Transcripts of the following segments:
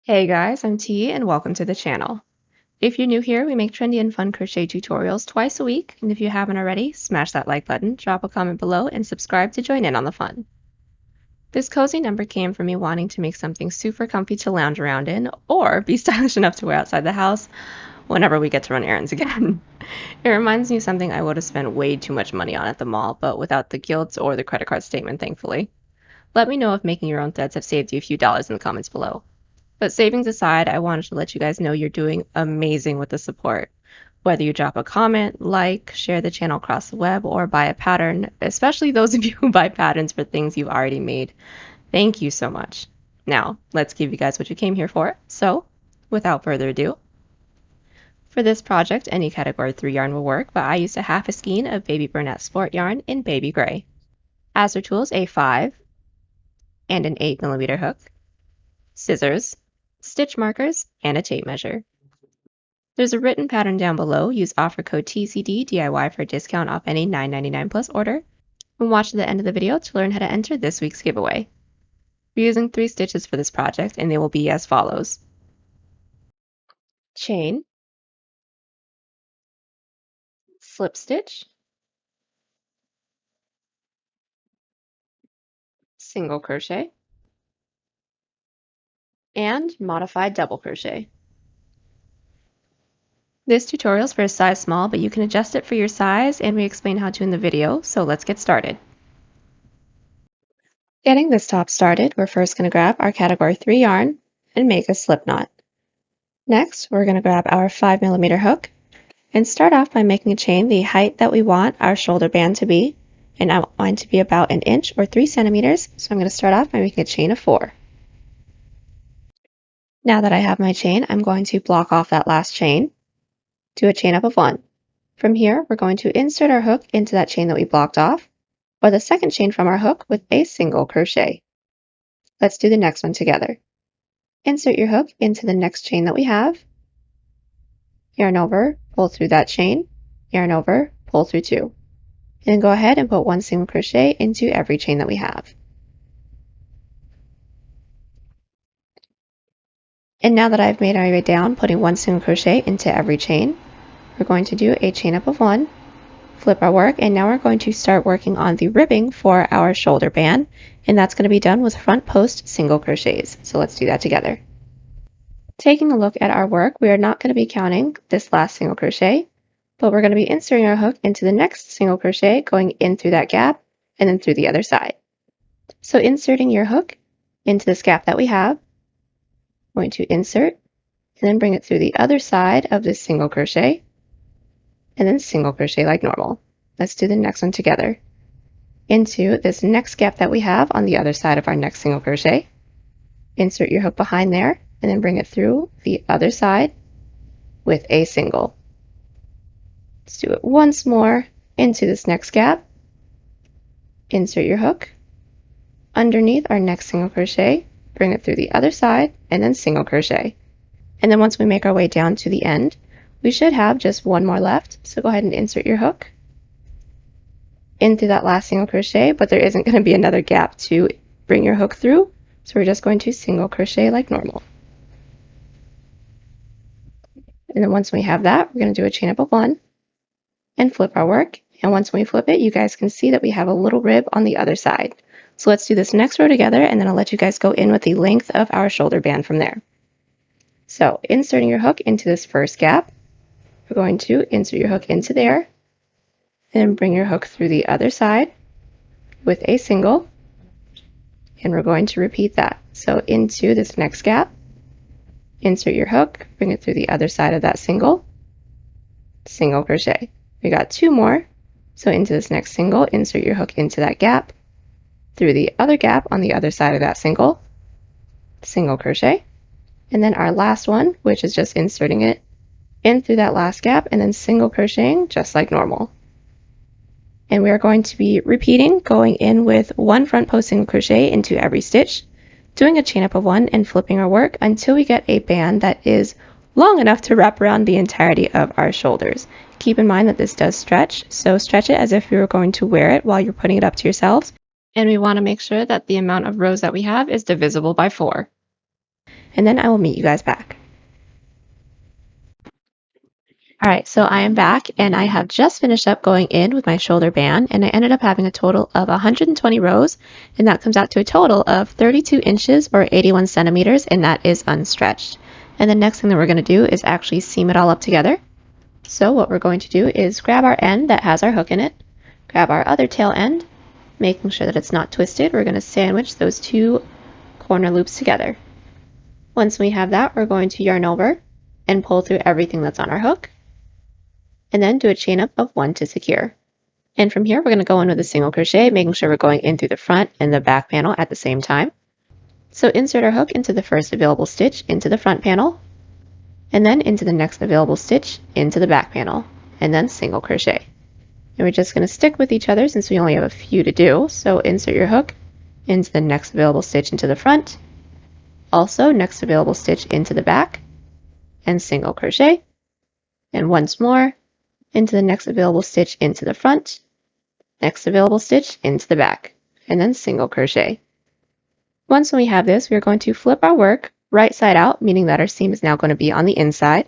Hey guys, I'm T and welcome to the channel. If you're new here, we make trendy and fun crochet tutorials twice a week, and if you haven't already, smash that like button, drop a comment below, and subscribe to join in on the fun. This cozy number came from me wanting to make something super comfy to lounge around in, or be stylish enough to wear outside the house whenever we get to run errands again. It reminds me of something I would have spent way too much money on at the mall, but without the guilt or the credit card statement, thankfully. Let me know if making your own threads have saved you a few dollars in the comments below. But savings aside, I wanted to let you guys know you're doing amazing with the support. Whether you drop a comment, like, share the channel across the web, or buy a pattern, especially those of you who buy patterns for things you've already made, thank you so much. Now, let's give you guys what you came here for. So, without further ado, for this project, any category 3 yarn will work, but I used a half a skein of Baby Burnett Sport yarn in baby gray. As for tools, a 5 and an 8mm hook, scissors, stitch markers, and a tape measure. There's a written pattern down below. Use offer code TCDDIY for a discount off any $9.99 plus order. And watch to the end of the video to learn how to enter this week's giveaway. We're using 3 stitches for this project, and they will be as follows. Chain, slip stitch, single crochet, and modified double crochet. This tutorial is for a size small, but you can adjust it for your size, and we explain how to in the video, so let's get started. Getting this top started, we're first going to grab our category 3 yarn and make a slip knot. Next, we're going to grab our 5mm hook and start off by making a chain the height that we want our shoulder band to be, and I want mine to be about 1 inch or 3 centimeters, so I'm going to start off by making a chain of 4. Now that I have my chain, I'm going to block off that last chain, do a chain up of 1. From here, we're going to insert our hook into that chain that we blocked off, or the second chain from our hook with a single crochet. Let's do the next one together. Insert your hook into the next chain that we have, yarn over, pull through that chain, yarn over, pull through 2. And then go ahead and put 1 single crochet into every chain that we have. And now that I've made my way down, putting 1 single crochet into every chain, we're going to do a chain up of 1, flip our work, and now we're going to start working on the ribbing for our shoulder band, and that's going to be done with front post single crochets. So let's do that together. Taking a look at our work, we are not going to be counting this last single crochet, but we're going to be inserting our hook into the next single crochet, going in through that gap and then through the other side. So inserting your hook into this gap that we have, I'm going to insert and then bring it through the other side of this single crochet and then single crochet like normal. Let's do the next one together. Into this next gap that we have on the other side of our next single crochet, insert your hook behind there and then bring it through the other side with a single. Let's do it once more into this next gap, insert your hook underneath our next single crochet, bring it through the other side and then single crochet. And then once we make our way down to the end, we should have just 1 more left, so go ahead and insert your hook in through that last single crochet, but there isn't going to be another gap to bring your hook through, so we're just going to single crochet like normal. And then once we have that, we're going to do a chain up of 1 and flip our work, and once we flip it, you guys can see that we have a little rib on the other side. So let's do this next row together, and then I'll let you guys go in with the length of our shoulder band from there. So inserting your hook into this first gap, we're going to insert your hook into there, and bring your hook through the other side with a single, and we're going to repeat that. So into this next gap, insert your hook, bring it through the other side of that single, single crochet. We got 2 more, so into this next single, insert your hook into that gap, through the other gap on the other side of that single, single crochet, and then our last one, which is just inserting it in through that last gap and then single crocheting just like normal. And we are going to be repeating, going in with 1 front post single crochet into every stitch, doing a chain up of 1 and flipping our work until we get a band that is long enough to wrap around the entirety of our shoulders. Keep in mind that this does stretch, so stretch it as if you were going to wear it while you're putting it up to yourselves. And we want to make sure that the amount of rows that we have is divisible by 4. and then I will meet you guys back. Alright, so I am back and I have just finished up going in with my shoulder band, and I ended up having a total of 120 rows, and that comes out to a total of 32 inches or 81 centimeters, and that is unstretched. And the next thing that we're going to do is actually seam it all up together. So what we're going to do is grab our end that has our hook in it, grab our other tail end, making sure that it's not twisted. We're going to sandwich those two corner loops together. Once we have that, we're going to yarn over and pull through everything that's on our hook, and then do a chain up of 1 to secure. And from here, we're going to go in with a single crochet, making sure we're going in through the front and the back panel at the same time. So insert our hook into the first available stitch into the front panel, and then into the next available stitch into the back panel, and then single crochet. And we're just going to stick with each other since we only have a few to do. So insert your hook into the next available stitch into the front, also next available stitch into the back, and single crochet. And once more, into the next available stitch into the front, next available stitch into the back, and then single crochet. Once we have this, we're going to flip our work right side out, meaning that our seam is now going to be on the inside,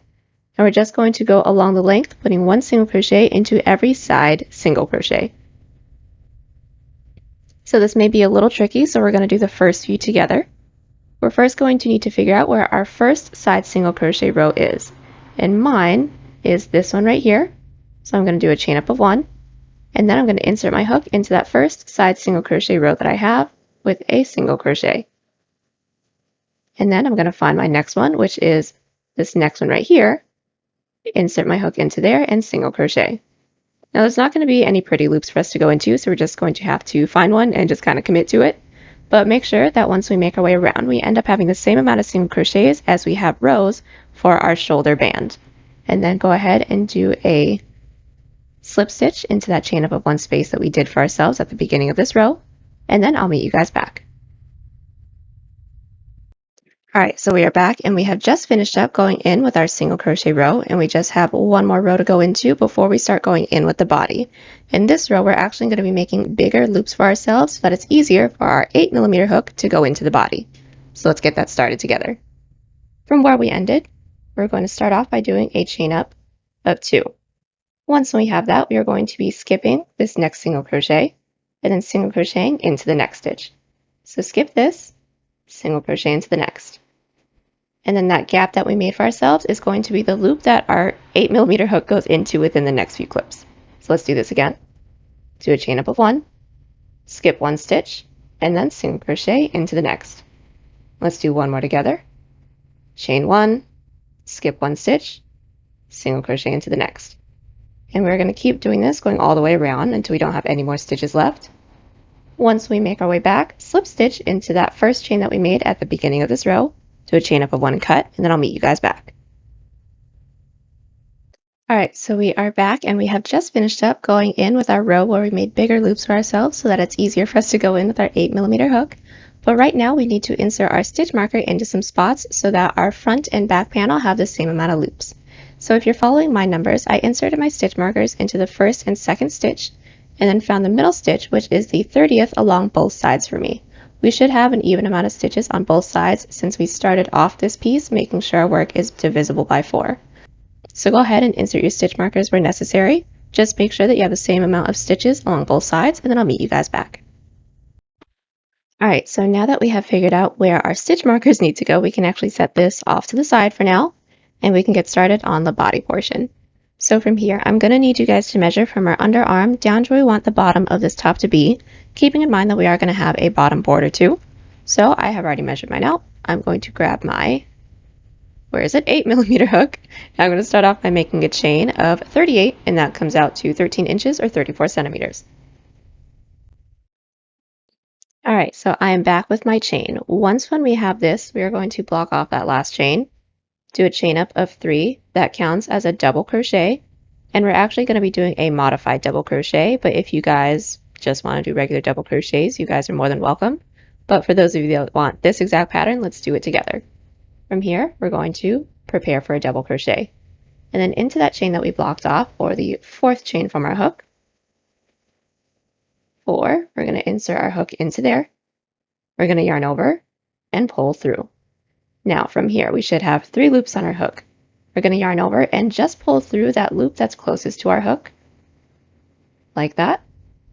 and we're just going to go along the length, putting 1 single crochet into every side single crochet. So this may be a little tricky, so we're going to do the first few together. We're first going to need to figure out where our first side single crochet row is, and mine is this one right here. So I'm going to do a chain up of 1, and then I'm going to insert my hook into that first side single crochet row that I have with a single crochet. And then I'm going to find my next one, which is this next one right here, insert my hook into there and single crochet. Now there's not going to be any pretty loops for us to go into, so we're just going to have to find one and just kind of commit to it. But make sure that once we make our way around, we end up having the same amount of single crochets as we have rows for our shoulder band. And then go ahead and do a slip stitch into that chain up of 1 space that we did for ourselves at the beginning of this row, and then I'll meet you guys back. Alright, so we are back and we have just finished up going in with our single crochet row, and we just have 1 more row to go into before we start going in with the body. In this row, we're actually going to be making bigger loops for ourselves so that it's easier for our 8mm hook to go into the body. So let's get that started together. From where we ended, we're going to start off by doing a chain up of 2. Once we have that, we are going to be skipping this next single crochet and then single crocheting into the next stitch. So skip this, single crochet into the next. And then that gap that we made for ourselves is going to be the loop that our 8mm hook goes into within the next few clips. So let's do this again. Do a chain up of 1, skip 1 stitch, and then single crochet into the next. Let's do 1 more together. Chain 1, skip 1 stitch, single crochet into the next. And we're going to keep doing this, going all the way around until we don't have any more stitches left. Once we make our way back, slip stitch into that first chain that we made at the beginning of this row, do a chain up of 1 and cut, and then I'll meet you guys back. Alright, so we are back and we have just finished up going in with our row where we made bigger loops for ourselves so that it's easier for us to go in with our 8mm hook. But right now we need to insert our stitch marker into some spots so that our front and back panel have the same amount of loops. So if you're following my numbers, I inserted my stitch markers into the first and second stitch, and then found the middle stitch, which is the 30th along both sides for me. We should have an even amount of stitches on both sides since we started off this piece making sure our work is divisible by 4. So go ahead and insert your stitch markers where necessary. Just make sure that you have the same amount of stitches along both sides, and then I'll meet you guys back. Alright, so now that we have figured out where our stitch markers need to go, we can actually set this off to the side for now, and we can get started on the body portion. So from here, I'm going to need you guys to measure from our underarm down to where we want the bottom of this top to be, keeping in mind that we are going to have a bottom border too. So I have already measured mine out. I'm going to grab my, 8mm hook. Now I'm going to start off by making a chain of 38, and that comes out to 13 inches or 34 centimeters. Alright, so I am back with my chain. Once when we have this, we are going to block off that last chain, do a chain up of 3, that counts as a double crochet, and we're actually going to be doing a modified double crochet, but if you guys just want to do regular double crochets, you guys are more than welcome. But for those of you that want this exact pattern, let's do it together. From here, we're going to prepare for a double crochet, and then into that chain that we blocked off, or the 4th chain from our hook, 4, we're going to insert our hook into there, we're going to yarn over and pull through. Now from here, we should have 3 loops on our hook. We're going to yarn over and just pull through that loop that's closest to our hook, like that.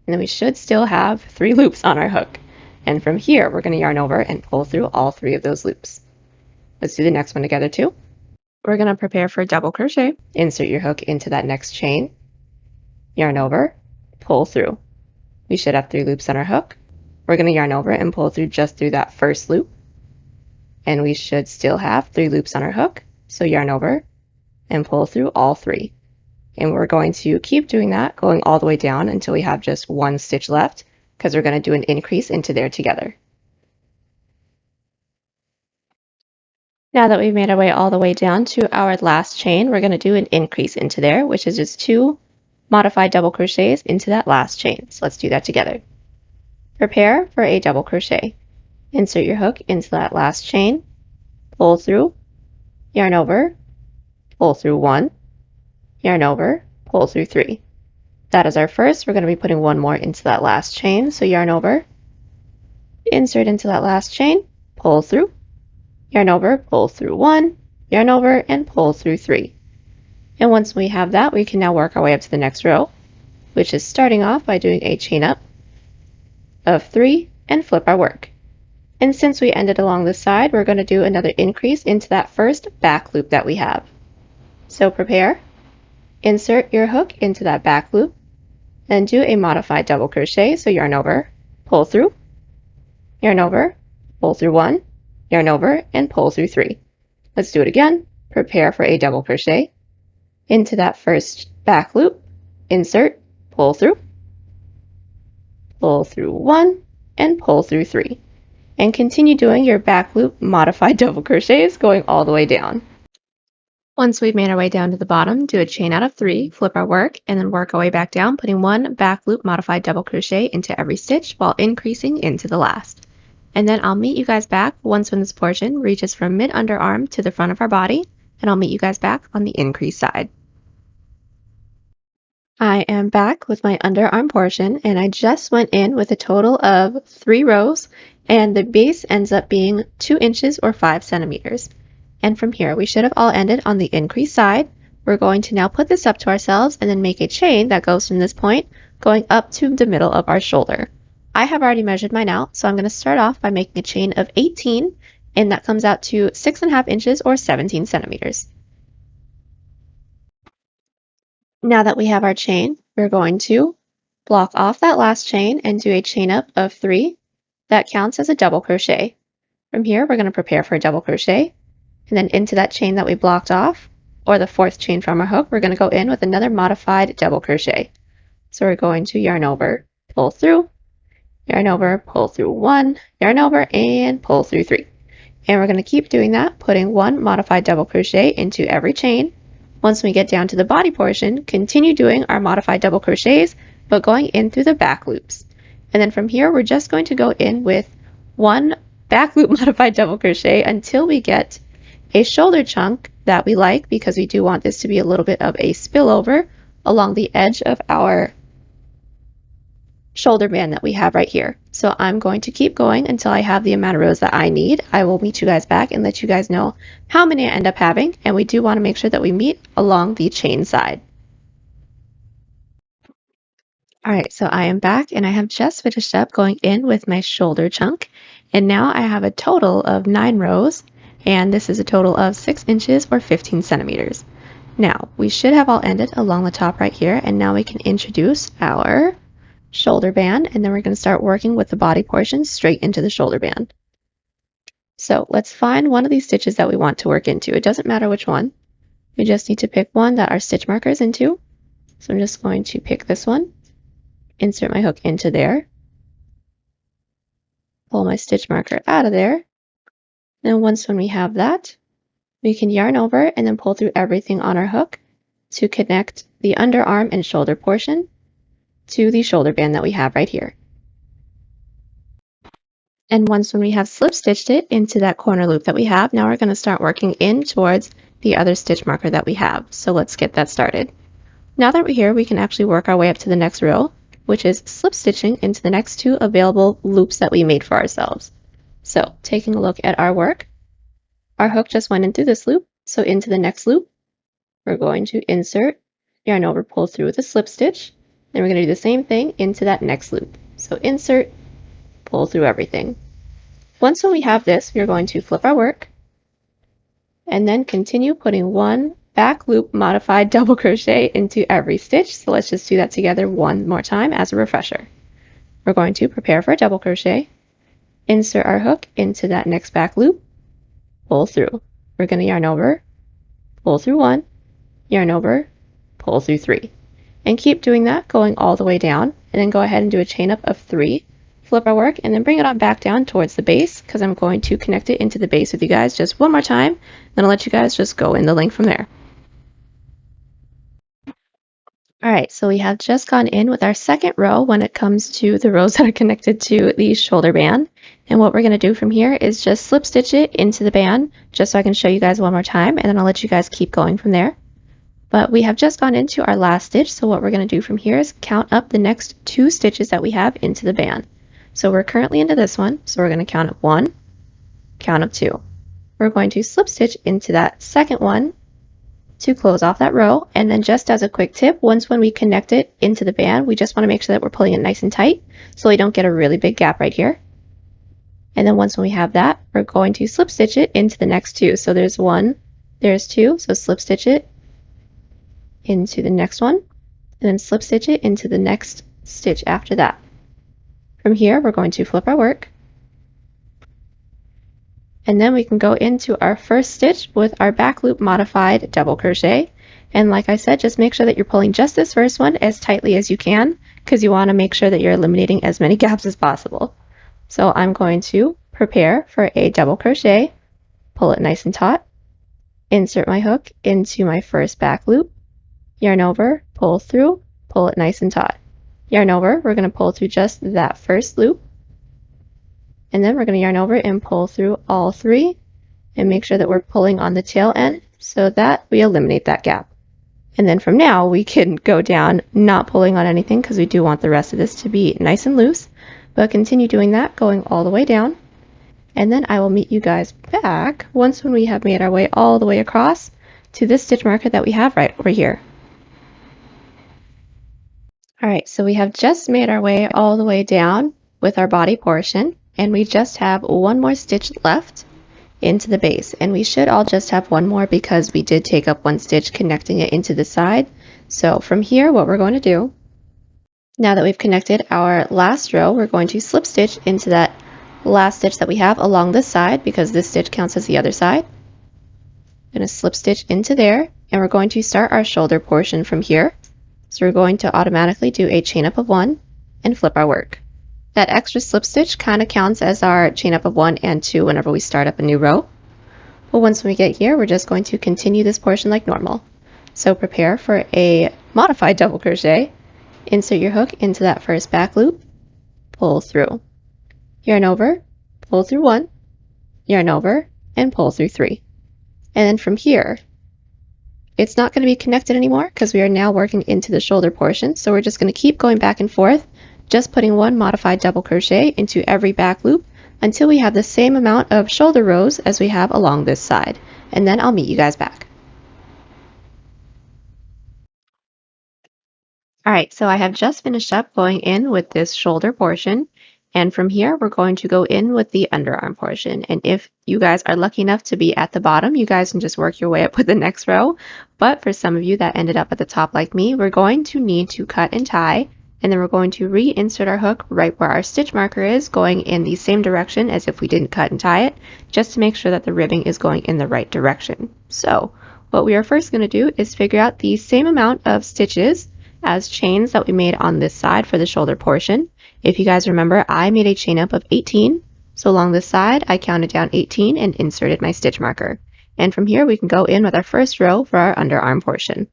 And then we should still have 3 loops on our hook. And from here, we're going to yarn over and pull through all 3 of those loops. Let's do the next one together too. We're going to prepare for double crochet. Insert your hook into that next chain, yarn over, pull through. We should have 3 loops on our hook. We're going to yarn over and pull through just through that first loop. And we should still have 3 loops on our hook. So yarn over and pull through all 3. And we're going to keep doing that, going all the way down until we have just 1 stitch left, because we're going to do an increase into there together. Now that we've made our way all the way down to our last chain, we're going to do an increase into there, which is just 2 modified double crochets into that last chain. So let's do that together. Prepare for a double crochet. Insert your hook into that last chain, pull through, yarn over, pull through 1, yarn over, pull through 3. That is our first. We're going to be putting 1 more into that last chain. So yarn over, insert into that last chain, pull through, yarn over, pull through 1, yarn over, and pull through 3. And once we have that, we can now work our way up to the next row, which is starting off by doing a chain up of 3 and flip our work. And since we ended along the side, we're going to do another increase into that first back loop that we have. So prepare, insert your hook into that back loop, then do a modified double crochet. So yarn over, pull through, yarn over, pull through 1, yarn over, and pull through 3. Let's do it again. Prepare for a double crochet into that first back loop, insert, pull through 1, and pull through 3. And continue doing your back loop modified double crochets going all the way down. Once we've made our way down to the bottom, do a chain out of 3, flip our work, and then work our way back down, putting 1 back loop modified double crochet into every stitch while increasing into the last. And then I'll meet you guys back once when this portion reaches from mid-underarm to the front of our body, and I'll meet you guys back on the increase side. I am back with my underarm portion, and I just went in with a total of 3 rows, and the base ends up being 2 inches or 5 centimeters. And from here, we should have all ended on the increase side. We're going to now put this up to ourselves and then make a chain that goes from this point going up to the middle of our shoulder. I have already measured mine out, so I'm going to start off by making a chain of 18, and that comes out to 6.5 inches or 17 centimeters. Now that we have our chain, we're going to block off that last chain and do a chain up of 3. That counts as a double crochet. From here, we're going to prepare for a double crochet, and then into that chain that we blocked off, or the 4th chain from our hook, we're going to go in with another modified double crochet. So we're going to yarn over, pull through, yarn over, pull through 1, yarn over, and pull through 3. And we're going to keep doing that, putting 1 modified double crochet into every chain. Once we get down to the body portion, continue doing our modified double crochets, but going in through the back loops. And then from here, we're just going to go in with 1 back loop modified double crochet until we get a shoulder chunk that we like, because we do want this to be a little bit of a spillover along the edge of our shoulder band that we have right here. So I'm going to keep going until I have the amount of rows that I need. I will meet you guys back and let you guys know how many I end up having, and we do want to make sure that we meet along the chain side. Alright, so I am back and I have just finished up going in with my shoulder chunk, and now I have a total of 9 rows, and this is a total of 6 inches or 15 centimeters. Now, we should have all ended along the top right here, and now we can introduce our shoulder band, and then we're going to start working with the body portion straight into the shoulder band. So let's find one of these stitches that we want to work into. It doesn't matter which one. We just need to pick one that our stitch marker is into. So I'm just going to pick this one, insert my hook into there, pull my stitch marker out of there. Then once when we have that, we can yarn over and then pull through everything on our hook to connect the underarm and shoulder portion to the shoulder band that we have right here. And once when we have slip stitched it into that corner loop that we have, now we're going to start working in towards the other stitch marker that we have. So let's get that started. Now that we're here, we can actually work our way up to the next row, which is slip stitching into the next 2 available loops that we made for ourselves. So taking a look at our work, our hook just went in through this loop, so into the next loop, we're going to insert, yarn over, pull through with a slip stitch. Then we're going to do the same thing into that next loop. So insert, pull through everything. Once when we have this, we're going to flip our work and then continue putting one back loop modified double crochet into every stitch. So let's just do that together one more time as a refresher. We're going to prepare for a double crochet, insert our hook into that next back loop, pull through. We're going to yarn over, pull through one, yarn over, pull through three, and keep doing that going all the way down, and then go ahead and do a chain up of 3, flip our work, and then bring it on back down towards the base, because I'm going to connect it into the base with you guys just one more time, then I'll let you guys just go in the link from there. Alright, so we have just gone in with our second row when it comes to the rows that are connected to the shoulder band. And what we're going to do from here is just slip stitch it into the band, just so I can show you guys one more time, and then I'll let you guys keep going from there. But we have just gone into our last stitch, so what we're going to do from here is count up the next 2 stitches that we have into the band. So we're currently into this one, so we're going to count up 1, count up 2. We're going to slip stitch into that second one to close off that row, and then just as a quick tip, once when we connect it into the band, we just want to make sure that we're pulling it nice and tight so we don't get a really big gap right here. And then once when we have that, we're going to slip stitch it into the next 2. So there's 1, there's 2, so slip stitch it into the next one, and then slip stitch it into the next stitch after that. From here, we're going to flip our work, and then we can go into our first stitch with our back loop modified double crochet. And like I said, just make sure that you're pulling just this first one as tightly as you can, because you want to make sure that you're eliminating as many gaps as possible. So I'm going to prepare for a double crochet, pull it nice and taut, insert my hook into my first back loop, yarn over, pull through, pull it nice and taut. Yarn over, we're going to pull through just that first loop, and then we're going to yarn over and pull through all 3 and make sure that we're pulling on the tail end so that we eliminate that gap. And then from now we can go down not pulling on anything, because we do want the rest of this to be nice and loose, but continue doing that going all the way down. And then I will meet you guys back once when we have made our way all the way across to this stitch marker that we have right over here. Alright, so we have just made our way all the way down with our body portion, and we just have one more stitch left into the base, and we should all just have one more because we did take up one stitch connecting it into the side. So from here, what we're going to do, now that we've connected our last row, we're going to slip stitch into that last stitch that we have along this side, because this stitch counts as the other side. I'm going to slip stitch into there, and we're going to start our shoulder portion from here. So we're going to automatically do a chain up of 1 and flip our work. That extra slip stitch kind of counts as our chain up of 1 and 2 whenever we start up a new row. But once we get here, we're just going to continue this portion like normal. So prepare for a modified double crochet, insert your hook into that first back loop, pull through, yarn over, pull through 1, yarn over, and pull through 3. And then from here, it's not going to be connected anymore because we are now working into the shoulder portion, so we're just going to keep going back and forth, just putting one modified double crochet into every back loop until we have the same amount of shoulder rows as we have along this side, and then I'll meet you guys back. Alright, so I have just finished up going in with this shoulder portion, and from here we're going to go in with the underarm portion. And if you guys are lucky enough to be at the bottom, you guys can just work your way up with the next row. But for some of you that ended up at the top like me, we're going to need to cut and tie, and then we're going to reinsert our hook right where our stitch marker is, going in the same direction as if we didn't cut and tie it, just to make sure that the ribbing is going in the right direction. So what we are first going to do is figure out the same amount of stitches as chains that we made on this side for the shoulder portion. If you guys remember, I made a chain up of 18, so along this side I counted down 18 and inserted my stitch marker. And from here we can go in with our first row for our underarm portion.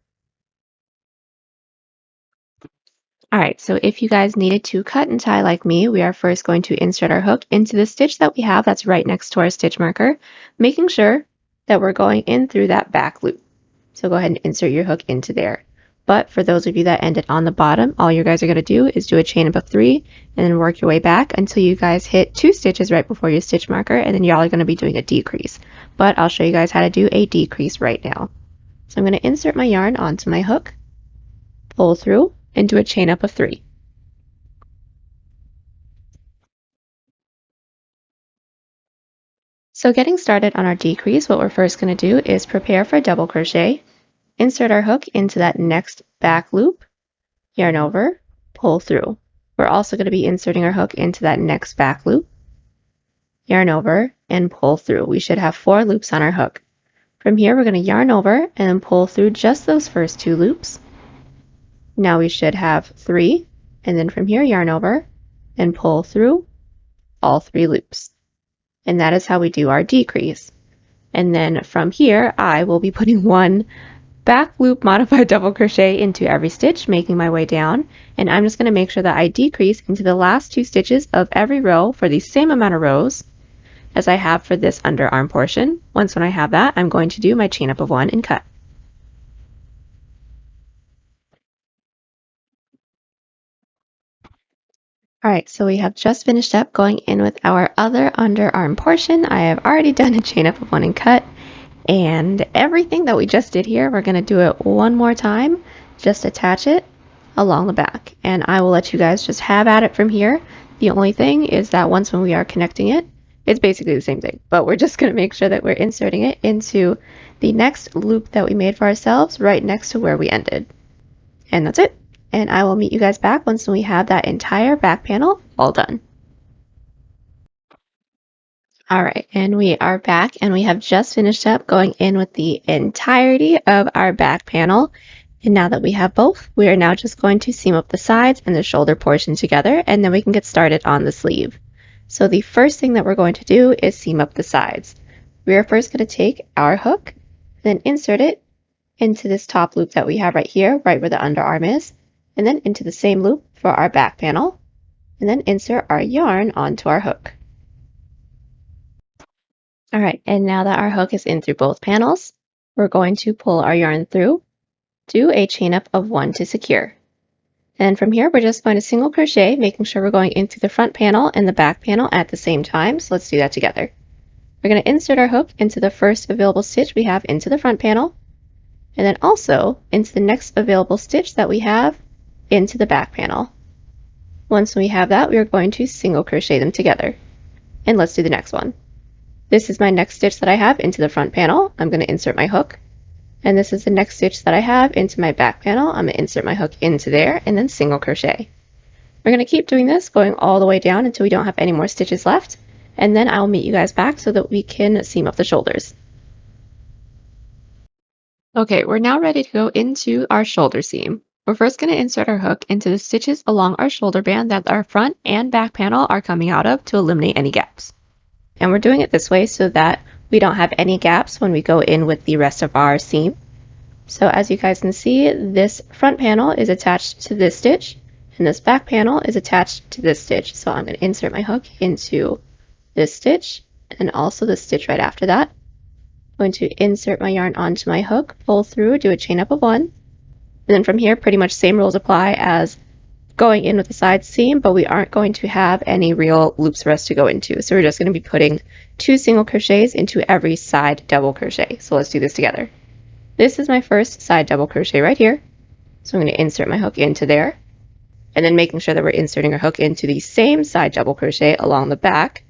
Alright, so if you guys needed to cut and tie like me, we are first going to insert our hook into the stitch that we have that's right next to our stitch marker, making sure that we're going in through that back loop. So go ahead and insert your hook into there. But for those of you that ended on the bottom, all you guys are going to do is do a chain up of 3 and then work your way back until you guys hit 2 stitches right before your stitch marker, and then y'all are going to be doing a decrease. But I'll show you guys how to do a decrease right now. So I'm going to insert my yarn onto my hook, pull through, and do a chain up of 3. So getting started on our decrease, what we're first going to do is prepare for a double crochet. Insert our hook into that next back loop, yarn over, pull through. We're also going to be inserting our hook into that next back loop, yarn over, and pull through. We should have 4 loops on our hook. From here, we're going to yarn over and then pull through just those first 2 loops. Now we should have 3, and then from here, yarn over and pull through all 3 loops. And that is how we do our decrease. And then from here, I will be putting 1 back loop modified double crochet into every stitch, making my way down, and I'm just going to make sure that I decrease into the last 2 stitches of every row for the same amount of rows as I have for this underarm portion. Once when I have that, I'm going to do my chain up of 1 and cut. Alright, so we have just finished up going in with our other underarm portion. I have already done a chain up of 1 and cut. And everything that we just did here, we're going to do it one more time. Just attach it along the back. And I will let you guys just have at it from here. The only thing is that once when we are connecting it, it's basically the same thing. But we're just going to make sure that we're inserting it into the next loop that we made for ourselves right next to where we ended. And that's it. And I will meet you guys back once we have that entire back panel all done. Alright, and we are back, and we have just finished up going in with the entirety of our back panel. And now that we have both, we are now just going to seam up the sides and the shoulder portion together, and then we can get started on the sleeve. So the first thing that we're going to do is seam up the sides. We are first going to take our hook, then insert it into this top loop that we have right here, right where the underarm is, and then into the same loop for our back panel, and then insert our yarn onto our hook. Alright, and now that our hook is in through both panels, we're going to pull our yarn through, do a chain up of 1 to secure. And from here, we're just going to single crochet, making sure we're going into the front panel and the back panel at the same time. So let's do that together. We're going to insert our hook into the first available stitch we have into the front panel, and then also into the next available stitch that we have into the back panel. Once we have that, we are going to single crochet them together. And let's do the next one. This is my next stitch that I have into the front panel. I'm going to insert my hook. And this is the next stitch that I have into my back panel. I'm going to insert my hook into there and then single crochet. We're going to keep doing this, going all the way down until we don't have any more stitches left. And then I'll meet you guys back so that we can seam up the shoulders. Okay, we're now ready to go into our shoulder seam. We're first going to insert our hook into the stitches along our shoulder band that our front and back panel are coming out of to eliminate any gaps. And we're doing it this way so that we don't have any gaps when we go in with the rest of our seam. So as you guys can see, this front panel is attached to this stitch, and this back panel is attached to this stitch. So I'm going to insert my hook into this stitch, and also the stitch right after that. I'm going to insert my yarn onto my hook, pull through, do a chain up of 1. And then from here, pretty much same rules apply as going in with the side seam, but we aren't going to have any real loops for us to go into. So we're just going to be putting 2 single crochets into every side double crochet. So let's do this together. This is my first side double crochet right here. So I'm going to insert my hook into there, and then making sure that we're inserting our hook into the same side double crochet along the back.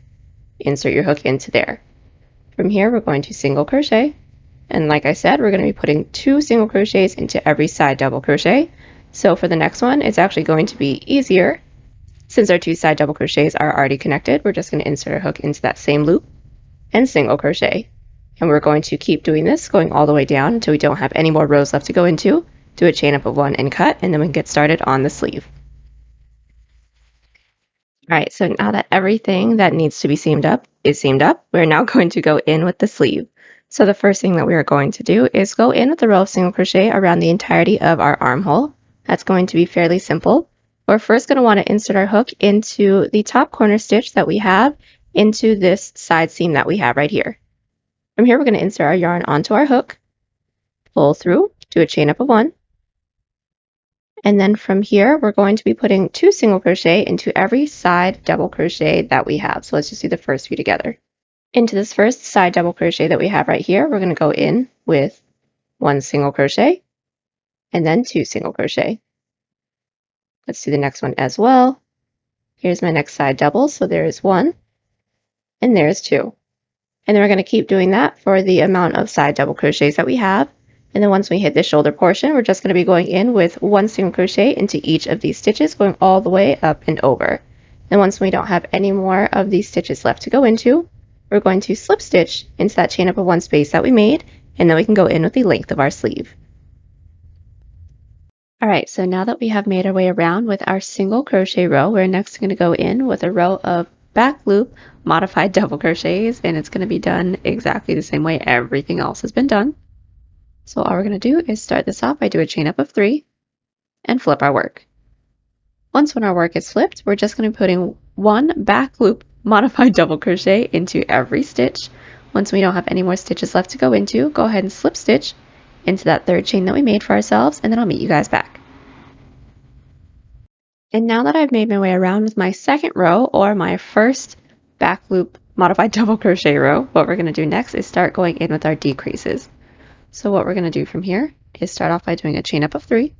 Insert your hook into there. From here, we're going to single crochet. And like I said, we're going to be putting 2 single crochets into every side double crochet. So for the next one, it's actually going to be easier. Since our 2 side double crochets are already connected, we're just going to insert our hook into that same loop and single crochet. And we're going to keep doing this, going all the way down until we don't have any more rows left to go into. Do a chain up of 1 and cut, and then we can get started on the sleeve. Alright, so now that everything that needs to be seamed up is seamed up, we're now going to go in with the sleeve. So the first thing that we are going to do is go in with a row of single crochet around the entirety of our armhole. That's going to be fairly simple. We're first going to want to insert our hook into the top corner stitch that we have into this side seam that we have right here. From here, we're going to insert our yarn onto our hook, pull through, do a chain up of 1, And then from here, we're going to be putting 2 single crochet into every side double crochet that we have. So let's just do the first few together. Into this first side double crochet that we have right here, we're going to go in with 1 single crochet and then 2 single crochet. Let's do the next one as well. Here's my next side double. So there is 1 and there's 2. And then we're going to keep doing that for the amount of side double crochets that we have. And then once we hit the shoulder portion, we're just going to be going in with 1 single crochet into each of these stitches, going all the way up and over. And once we don't have any more of these stitches left to go into, we're going to slip stitch into that chain up of 1 space that we made, and then we can go in with the length of our sleeve. Alright, so now that we have made our way around with our single crochet row, we're next going to go in with a row of back loop modified double crochets, and it's going to be done exactly the same way everything else has been done. So all we're going to do is start this off by doing a chain up of 3 and flip our work. Once when our work is flipped, we're just going to be putting 1 back loop modified double crochet into every stitch. Once we don't have any more stitches left to go into, go ahead and slip stitch into that 3rd chain that we made for ourselves, and then I'll meet you guys back. And now that I've made my way around with my 2nd row, or my first back loop modified double crochet row, what we're going to do next is start going in with our decreases. So what we're going to do from here is start off by doing a chain up of 3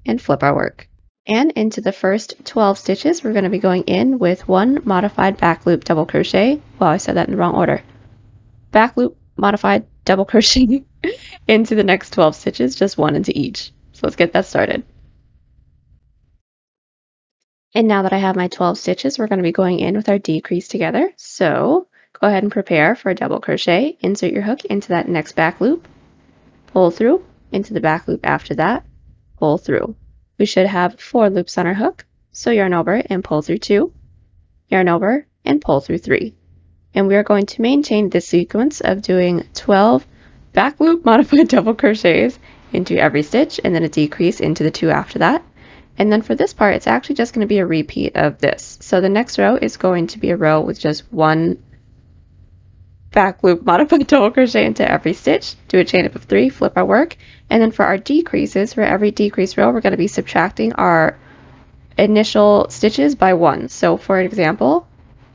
and flip our work. And into the first 12 stitches, we're going to be going in with 1 modified back loop double crochet. Well, I said that in the wrong order. Back loop modified double crochet into the next 12 stitches, just 1 into each. So let's get that started. And now that I have my 12 stitches, we're going to be going in with our decrease together. So go ahead and prepare for a double crochet. Insert your hook into that next back loop, pull through into the back loop after that, pull through. We should have 4 loops on our hook, so yarn over and pull through 2, yarn over and pull through 3. And we are going to maintain this sequence of doing 12 back loop modified double crochets into every stitch, and then a decrease into the 2 after that. And then for this part, it's actually just going to be a repeat of this. So the next row is going to be a row with just 1 back loop modified double crochet into every stitch, do a chain up of 3, flip our work, and then for our decreases, for every decrease row, we're going to be subtracting our initial stitches by 1. So for example,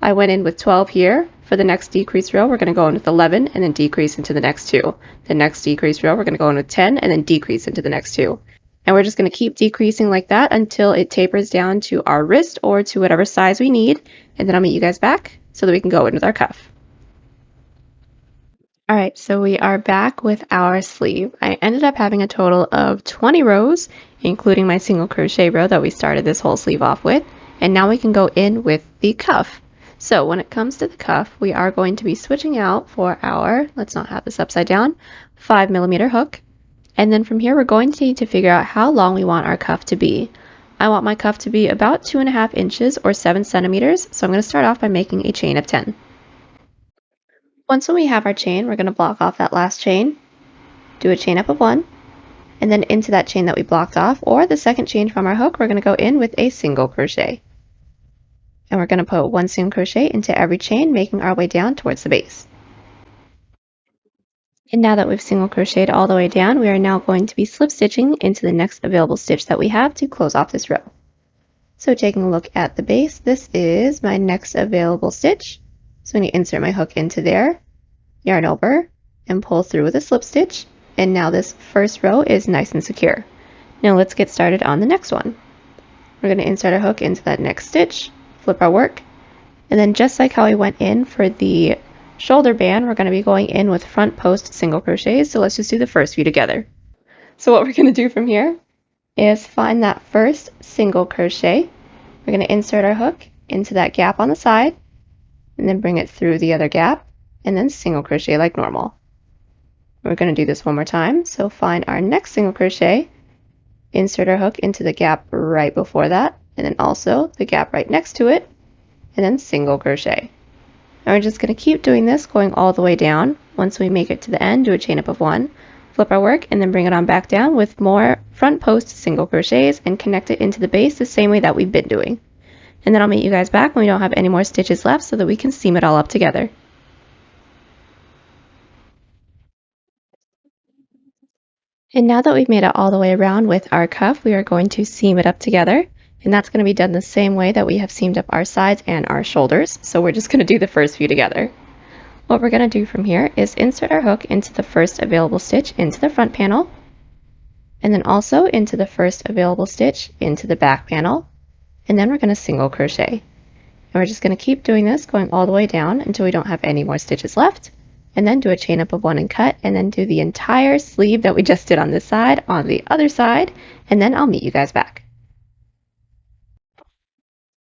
I went in with 12 here. For the next decrease row, we're going to go in with 11 and then decrease into the next 2. The next decrease row, we're going to go in with 10 and then decrease into the next 2. And we're just going to keep decreasing like that until it tapers down to our wrist or to whatever size we need, and then I'll meet you guys back so that we can go in with our cuff. Alright, so we are back with our sleeve. I ended up having a total of 20 rows, including my single crochet row that we started this whole sleeve off with, and now we can go in with the cuff. So when it comes to the cuff, we are going to be switching out for our, let's not have this upside down, 5mm hook, and then from here we're going to need to figure out how long we want our cuff to be. I want my cuff to be about 2.5 inches or 7 centimeters, so I'm going to start off by making a chain of 10. Once we have our chain, we're going to block off that last chain, do a chain up of 1, and then into that chain that we blocked off, or the second chain from our hook, we're going to go in with a single crochet. And we're going to put 1 single crochet into every chain, making our way down towards the base. And now that we've single crocheted all the way down, we are now going to be slip stitching into the next available stitch that we have to close off this row. So taking a look at the base, this is my next available stitch. So I'm going to insert my hook into there, yarn over, and pull through with a slip stitch. And now this first row is nice and secure. Now let's get started on the next one. We're going to insert our hook into that next stitch, flip our work, and then just like how we went in for the shoulder band, we're going to be going in with front post single crochets. So let's just do the first few together. So what we're going to do from here is find that first single crochet. We're going to insert our hook into that gap on the side, and then bring it through the other gap, and then single crochet like normal. We're going to do this one more time. So find our next single crochet, insert our hook into the gap right before that, and then also the gap right next to it, and then single crochet. And we're just going to keep doing this, going all the way down. Once we make it to the end, do a chain up of 1, flip our work, and then bring it on back down with more front post single crochets and connect it into the base the same way that we've been doing. And then I'll meet you guys back when we don't have any more stitches left so that we can seam it all up together. And now that we've made it all the way around with our cuff, we are going to seam it up together. And that's going to be done the same way that we have seamed up our sides and our shoulders. So we're just going to do the first few together. What we're going to do from here is insert our hook into the first available stitch into the front panel, and then also into the first available stitch into the back panel, and then we're going to single crochet. And we're just going to keep doing this, going all the way down until we don't have any more stitches left, and then do a chain up of 1 and cut, and then do the entire sleeve that we just did on this side on the other side, and then I'll meet you guys back.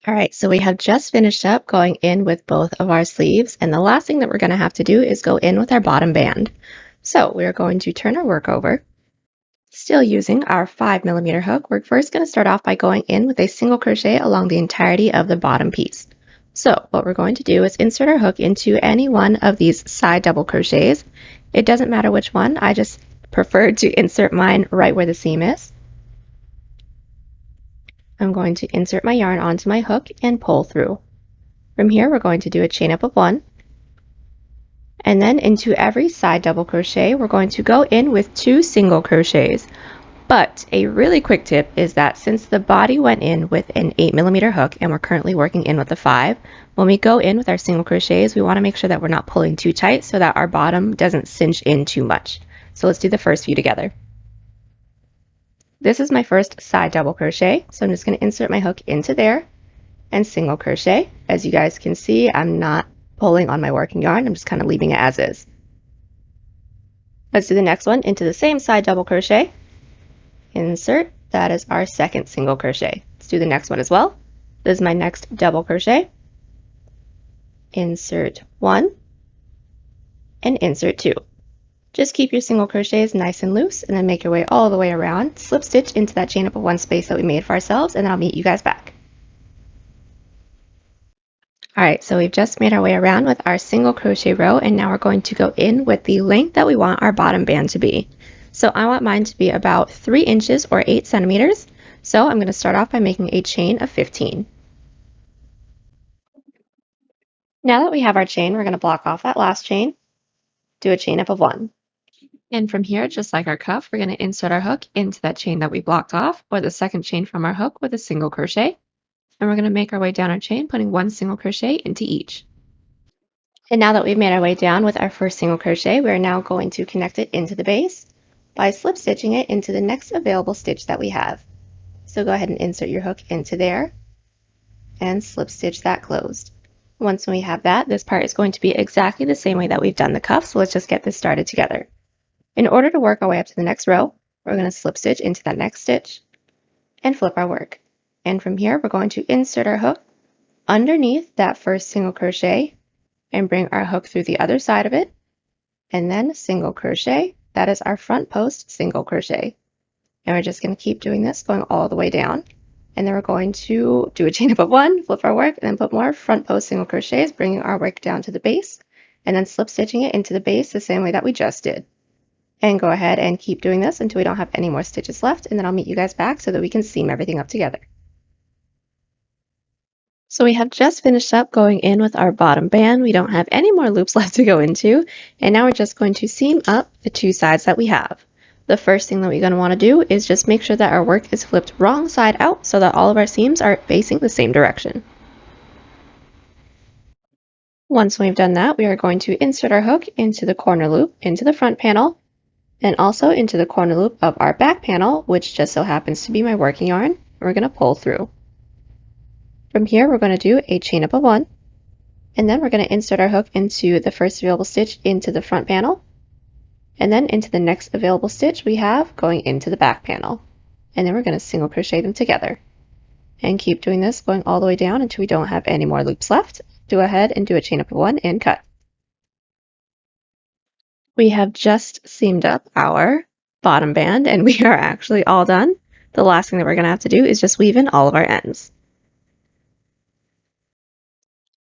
Alright, so we have just finished up going in with both of our sleeves, and the last thing that we're going to have to do is go in with our bottom band. So we're going to turn our work over. Still using our 5mm hook, we're first going to start off by going in with a single crochet along the entirety of the bottom piece. So what we're going to do is insert our hook into any one of these side double crochets. It doesn't matter which one, I just prefer to insert mine right where the seam is. I'm going to insert my yarn onto my hook and pull through. From here we're going to do a chain up of 1, and then into every side double crochet we're going to go in with 2 single crochets. But a really quick tip is that since the body went in with an 8mm hook and we're currently working in with the 5, when we go in with our single crochets, we want to make sure that we're not pulling too tight so that our bottom doesn't cinch in too much. So let's do the first few together. This is my first side double crochet, so I'm just going to insert my hook into there and single crochet. As you guys can see, I'm not pulling on my working yarn, I'm just kind of leaving it as is. Let's do the next one into the same side double crochet. Insert, that is our second single crochet. Let's do the next one as well. This is my next double crochet. Insert 1 and insert 2. Just keep your single crochets nice and loose and then make your way all the way around. Slip stitch into that chain up of 1 space that we made for ourselves, and then I'll meet you guys back. Alright, so we've just made our way around with our single crochet row, and now we're going to go in with the length that we want our bottom band to be. So I want mine to be about 3 inches or 8 centimeters. So I'm going to start off by making a chain of 15. Now that we have our chain, we're going to block off that last chain, do a chain up of 1. And from here, just like our cuff, we're going to insert our hook into that chain that we blocked off, or the second chain from our hook with a single crochet. And we're going to make our way down our chain, putting 1 single crochet into each. And now that we've made our way down with our first single crochet, we're now going to connect it into the base by slip stitching it into the next available stitch that we have. So go ahead and insert your hook into there and slip stitch that closed. Once we have that, this part is going to be exactly the same way that we've done the cuff, so let's just get this started together. In order to work our way up to the next row, we're going to slip stitch into that next stitch and flip our work. And from here, we're going to insert our hook underneath that first single crochet and bring our hook through the other side of it, and then single crochet. That is our front post single crochet. And we're just going to keep doing this, going all the way down. And then we're going to do a chain up of 1, flip our work, and then put more front post single crochets, bringing our work down to the base, and then slip stitching it into the base the same way that we just did. And go ahead and keep doing this until we don't have any more stitches left, and then I'll meet you guys back so that we can seam everything up together. So we have just finished up going in with our bottom band. We don't have any more loops left to go into, and now we're just going to seam up the 2 sides that we have. The first thing that we're going to want to do is just make sure that our work is flipped wrong side out so that all of our seams are facing the same direction. Once we've done that, we are going to insert our hook into the corner loop into the front panel, and also into the corner loop of our back panel, which just so happens to be my working yarn. We're going to pull through. From here, we're going to do a chain up of 1, and then we're going to insert our hook into the first available stitch into the front panel, and then into the next available stitch we have going into the back panel. And then we're going to single crochet them together. And keep doing this, going all the way down until we don't have any more loops left. Go ahead and do a chain up of 1 and cut. We have just seamed up our bottom band, and we are actually all done. The last thing that we're going to have to do is just weave in all of our ends.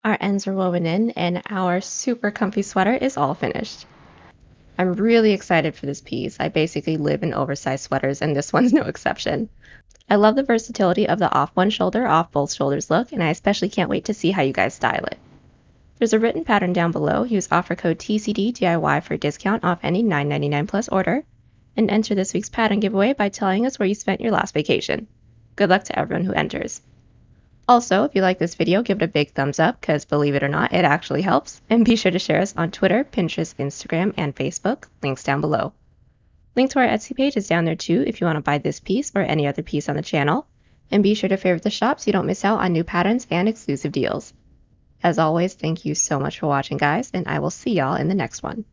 Our ends are woven in, and our super comfy sweater is all finished. I'm really excited for this piece. I basically live in oversized sweaters, and this one's no exception. I love the versatility of the off one shoulder, off both shoulders look, and I especially can't wait to see how you guys style it. There's a written pattern down below. Use offer code TCDDIY for a discount off any $9.99 plus order. and enter this week's pattern giveaway by telling us where you spent your last vacation. Good luck to everyone who enters. Also, if you like this video, give it a big thumbs up because, believe it or not, it actually helps. And be sure to share us on Twitter, Pinterest, Instagram, and Facebook. Links down below. Link to our Etsy page is down there too if you want to buy this piece or any other piece on the channel. And be sure to favorite the shop so you don't miss out on new patterns and exclusive deals. As always, thank you so much for watching, guys, and I will see y'all in the next one.